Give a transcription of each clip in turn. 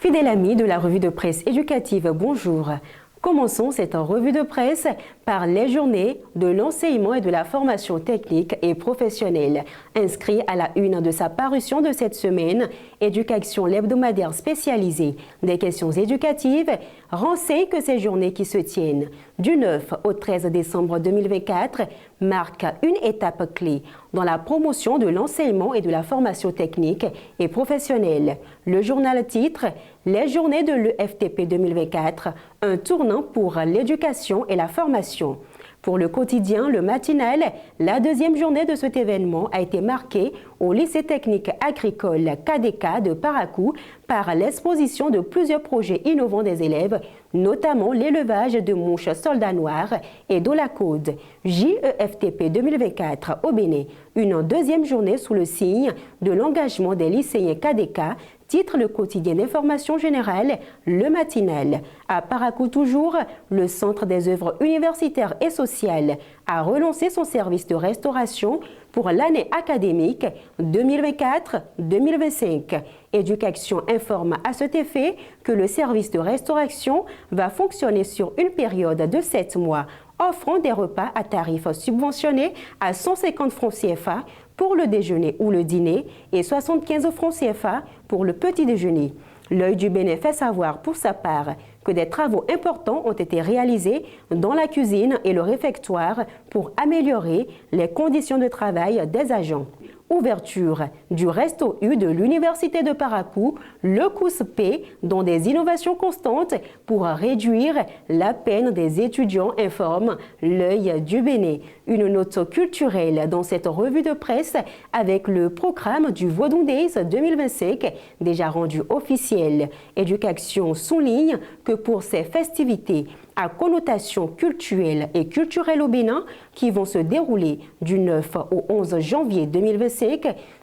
Fidèles amis de la revue de presse éducative, bonjour. Commençons cette revue de presse par les journées de l'enseignement et de la formation technique et professionnelle. Inscrit à la une de sa parution de cette semaine, Éducation l'hebdomadaire spécialisée des questions éducatives renseigne que ces journées qui se tiennent du 9 au 13 décembre 2024 marquent une étape clé dans la promotion de l'enseignement et de la formation technique et professionnelle. Le journal titre « Les journées de l'EFTP 2024, un tournant pour l'éducation et la formation ». Pour le quotidien, le matinal, la deuxième journée de cet événement a été marquée au lycée technique agricole KDK de Parakou par l'exposition de plusieurs projets innovants des élèves, notamment l'élevage de mouches soldats noirs et d'olacaudes. JEFTP 2024 au Bénin, une deuxième journée sous le signe de l'engagement des lycéens KDK, titre le quotidien d'information générale, le matinal. À Parakou toujours, le Centre des œuvres universitaires et sociales a relancé son service de restauration pour l'année académique 2024-2025. Éducation informe à cet effet que le service de restauration va fonctionner sur une période de 7 mois, offrant des repas à tarifs subventionnés à 150 francs CFA pour le déjeuner ou le dîner et 75 francs CFA pour le petit déjeuner. L'Œil du Bénin fait savoir pour sa part que des travaux importants ont été réalisés dans la cuisine et le réfectoire pour améliorer les conditions de travail des agents. Ouverture du Resto U de l'Université de Parakou, le COUSP, dont des innovations constantes pour réduire la peine des étudiants, informe l'Œil du Bénin. Une note culturelle dans cette revue de presse avec le programme du Vodou Days 2025 déjà rendu officiel. Éducation souligne que pour ces festivités à connotation culturelle et culturelle au Bénin qui vont se dérouler du 9 au 11 janvier 2025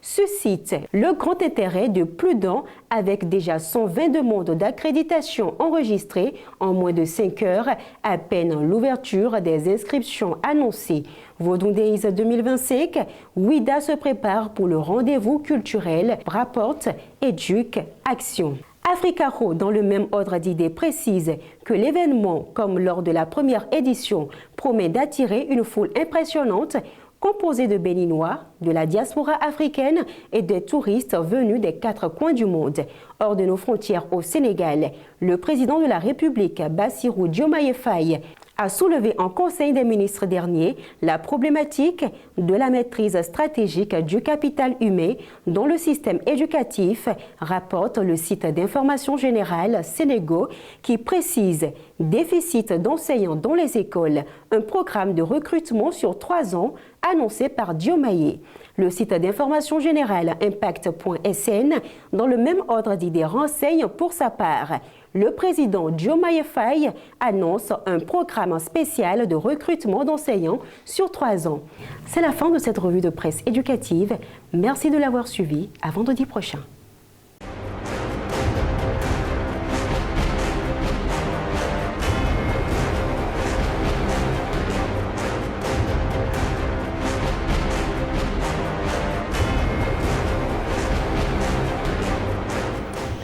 suscite le grand intérêt de plus d'un avec déjà 120 demandes d'accréditation enregistrées en moins de 5 heures, à peine l'ouverture des inscriptions annoncées. Vodou Days 2025, WIDA se prépare pour le rendez-vous culturel, rapporte Éduc Action. Africaro, dans le même ordre d'idées, précise que l'événement, comme lors de la première édition, promet d'attirer une foule impressionnante composée de Béninois, de la diaspora africaine et des touristes venus des 4 coins du monde. Hors de nos frontières au Sénégal, le président de la République, Bassirou Diomaye Faye, a soulevé en Conseil des ministres dernier la problématique de la maîtrise stratégique du capital humain dans le système éducatif, rapporte le site d'information générale Sénégo qui précise déficit d'enseignants dans les écoles, un programme de recrutement sur 3 ans annoncé par Diomaye. Le site d'information générale impact.sn, dans le même ordre d'idées, renseigne pour sa part. Le président Diomaye Faye annonce un programme spécial de recrutement d'enseignants sur 3 ans. C'est la fin de cette revue de presse éducative. Merci de l'avoir suivi. À vendredi prochain.